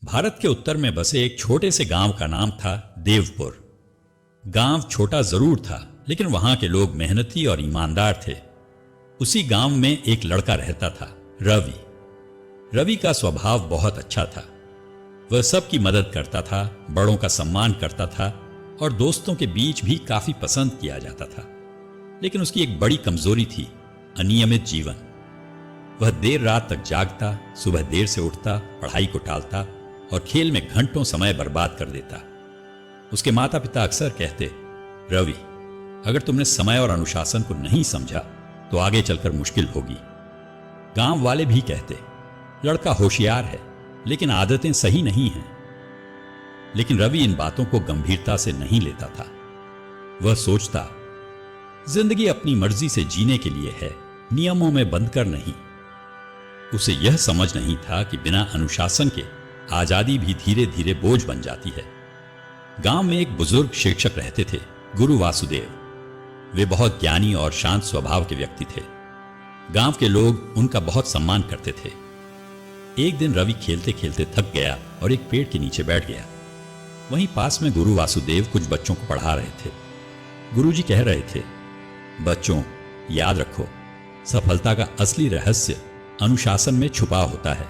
भारत के उत्तर में बसे एक छोटे से गांव का नाम था देवपुर। गांव छोटा जरूर था, लेकिन वहां के लोग मेहनती और ईमानदार थे। उसी गांव में एक लड़का रहता था, रवि। रवि का स्वभाव बहुत अच्छा था। वह सबकी मदद करता था, बड़ों का सम्मान करता था और दोस्तों के बीच भी काफी पसंद किया जाता था। लेकिन उसकी एक बड़ी कमजोरी थी, अनियमित जीवन। वह देर रात तक जागता, सुबह देर से उठता, पढ़ाई को टालता और खेल में घंटों समय बर्बाद कर देता। उसके माता पिता अक्सर कहते, रवि, अगर तुमने समय और अनुशासन को नहीं समझा तो आगे चलकर मुश्किल होगी। गांव वाले भी कहते, लड़का होशियार है लेकिन आदतें सही नहीं हैं। लेकिन रवि इन बातों को गंभीरता से नहीं लेता था। वह सोचता, जिंदगी अपनी मर्जी से जीने के लिए है, नियमों में बंधकर नहीं। उसे यह समझ नहीं था कि बिना अनुशासन के आजादी भी धीरे धीरे बोझ बन जाती है। गांव में एक बुजुर्ग शिक्षक रहते थे, गुरु वासुदेव। वे बहुत ज्ञानी और शांत स्वभाव के व्यक्ति थे। गांव के लोग उनका बहुत सम्मान करते थे। एक दिन रवि खेलते खेलते थक गया और एक पेड़ के नीचे बैठ गया। वहीं पास में गुरु वासुदेव कुछ बच्चों को पढ़ा रहे थे। गुरुजी कह रहे थे, बच्चों, याद रखो, सफलता का असली रहस्य अनुशासन में छुपा होता है।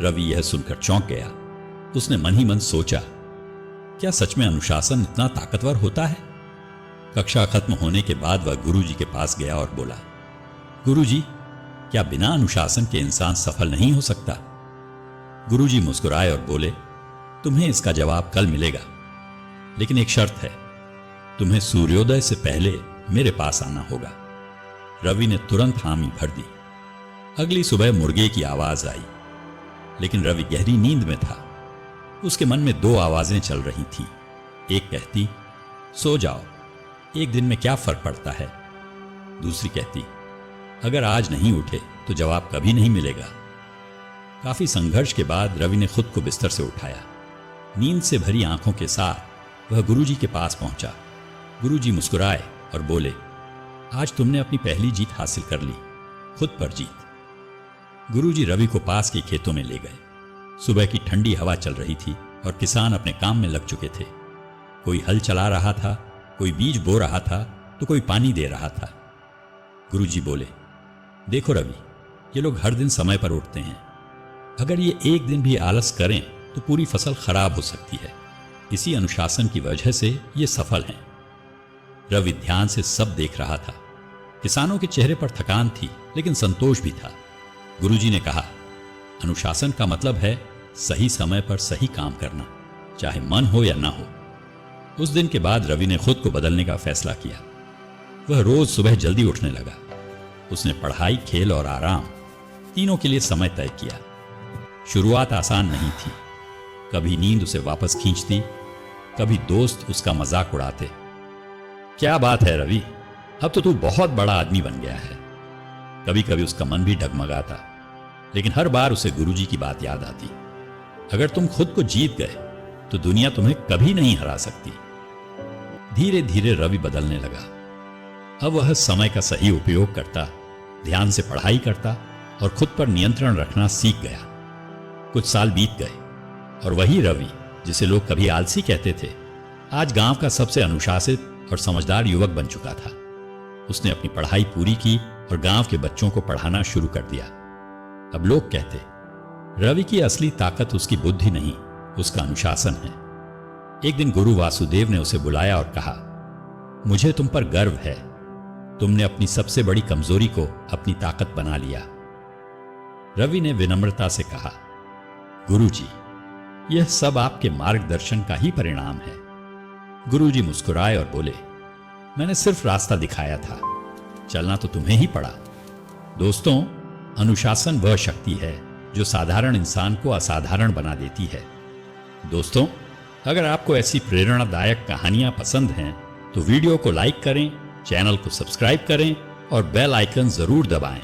रवि यह सुनकर चौंक गया। उसने मन ही मन सोचा, क्या सच में अनुशासन इतना ताकतवर होता है? कक्षा खत्म होने के बाद वह गुरुजी के पास गया और बोला, गुरुजी, क्या बिना अनुशासन के इंसान सफल नहीं हो सकता? गुरुजी मुस्कुराए और बोले, तुम्हें इसका जवाब कल मिलेगा, लेकिन एक शर्त है, तुम्हें सूर्योदय से पहले मेरे पास आना होगा। रवि ने तुरंत हामी भर दी। अगली सुबह मुर्गे की आवाज आई, लेकिन रवि गहरी नींद में था। उसके मन में दो आवाजें चल रही थीं। एक कहती, सो जाओ, एक दिन में क्या फर्क पड़ता है। दूसरी कहती, अगर आज नहीं उठे तो जवाब कभी नहीं मिलेगा। काफी संघर्ष के बाद रवि ने खुद को बिस्तर से उठाया। नींद से भरी आंखों के साथ वह गुरुजी के पास पहुंचा। गुरुजी मुस्कुराए और बोले, आज तुमने अपनी पहली जीत हासिल कर ली, खुद पर जीत। गुरुजी रवि को पास के खेतों में ले गए। सुबह की ठंडी हवा चल रही थी और किसान अपने काम में लग चुके थे। कोई हल चला रहा था, कोई बीज बो रहा था, तो कोई पानी दे रहा था। गुरुजी बोले, देखो रवि, ये लोग हर दिन समय पर उठते हैं। अगर ये एक दिन भी आलस करें तो पूरी फसल खराब हो सकती है। इसी अनुशासन की वजह से ये सफल हैं। रवि ध्यान से सब देख रहा था। किसानों के चेहरे पर थकान थी, लेकिन संतोष भी था। गुरुजी ने कहा, अनुशासन का मतलब है सही समय पर सही काम करना, चाहे मन हो या ना हो। उस दिन के बाद रवि ने खुद को बदलने का फैसला किया। वह रोज सुबह जल्दी उठने लगा। उसने पढ़ाई, खेल और आराम तीनों के लिए समय तय किया। शुरुआत आसान नहीं थी। कभी नींद उसे वापस खींचती, कभी दोस्त उसका मजाक उड़ाते। क्या बात है रवि, अब तो तू बहुत बड़ा आदमी बन गया है। कभी कभी उसका मन भी डगमगाता, लेकिन हर बार उसे गुरुजी की बात याद आती, अगर तुम खुद को जीत गए तो दुनिया तुम्हें कभी नहीं हरा सकती। धीरे धीरे रवि बदलने लगा। अब वह समय का सही उपयोग करता, ध्यान से पढ़ाई करता और खुद पर नियंत्रण रखना सीख गया। कुछ साल बीत गए और वही रवि, जिसे लोग कभी आलसी कहते थे, आज गांव का सबसे अनुशासित और समझदार युवक बन चुका था। उसने अपनी पढ़ाई पूरी की और गांव के बच्चों को पढ़ाना शुरू कर दिया। अब लोग कहते, रवि की असली ताकत उसकी बुद्धि नहीं, उसका अनुशासन है। एक दिन गुरु वासुदेव ने उसे बुलाया और कहा, मुझे तुम पर गर्व है। तुमने अपनी सबसे बड़ी कमजोरी को अपनी ताकत बना लिया। रवि ने विनम्रता से कहा, गुरुजी, यह सब आपके मार्गदर्शन का ही परिणाम है। गुरुजी मुस्कुराए और बोले, मैंने सिर्फ रास्ता दिखाया था, चलना तो तुम्हें ही पड़ा। दोस्तों, अनुशासन वह शक्ति है जो साधारण इंसान को असाधारण बना देती है। दोस्तों, अगर आपको ऐसी प्रेरणादायक कहानियां पसंद हैं तो वीडियो को लाइक करें, चैनल को सब्सक्राइब करें और बेल आइकन जरूर दबाएं।